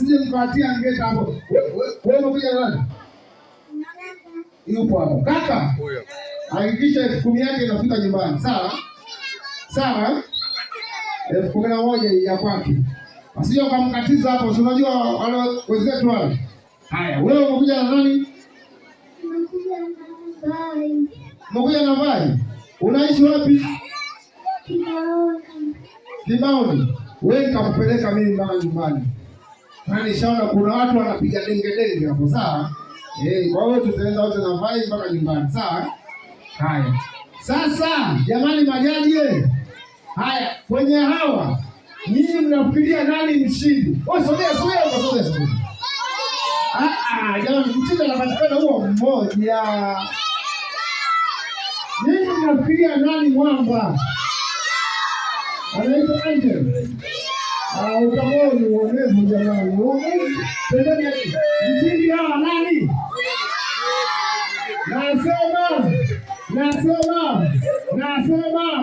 msije mkawatia ngeta hapo. Wewe umekuja nani? Yupo hapo. Kaka. Hakikisha 10,000 yake inafika nyumbani. Sawa? Sawa? 11,000 ya kwake. Asije ukamkatiza hapo. Unajua wale wenzetu wale. Haya, wewe umekuja na nani? Umekuja na Vai. Unaishi wapi? Kibaoni. Wewe nitakupeleka mimi mpaka nyumbani. Na nishaona kuna watu wanapiga denge hapo, sawa? Kwa hiyo tutaenda wote na Vai mpaka nyumbani, sawa? Haya. Sasa, jamani majaji haya, kwenye hawa nyinyi mnafikiria nani mshindi? Sogea. Jamani mshindi anapatikana huo mmoja. Nyinyi mnafikiria nani mwamba? Anaitwa Angel. Utamoni uonevu jamani. Pendeni mshindi hawa nani? Nasema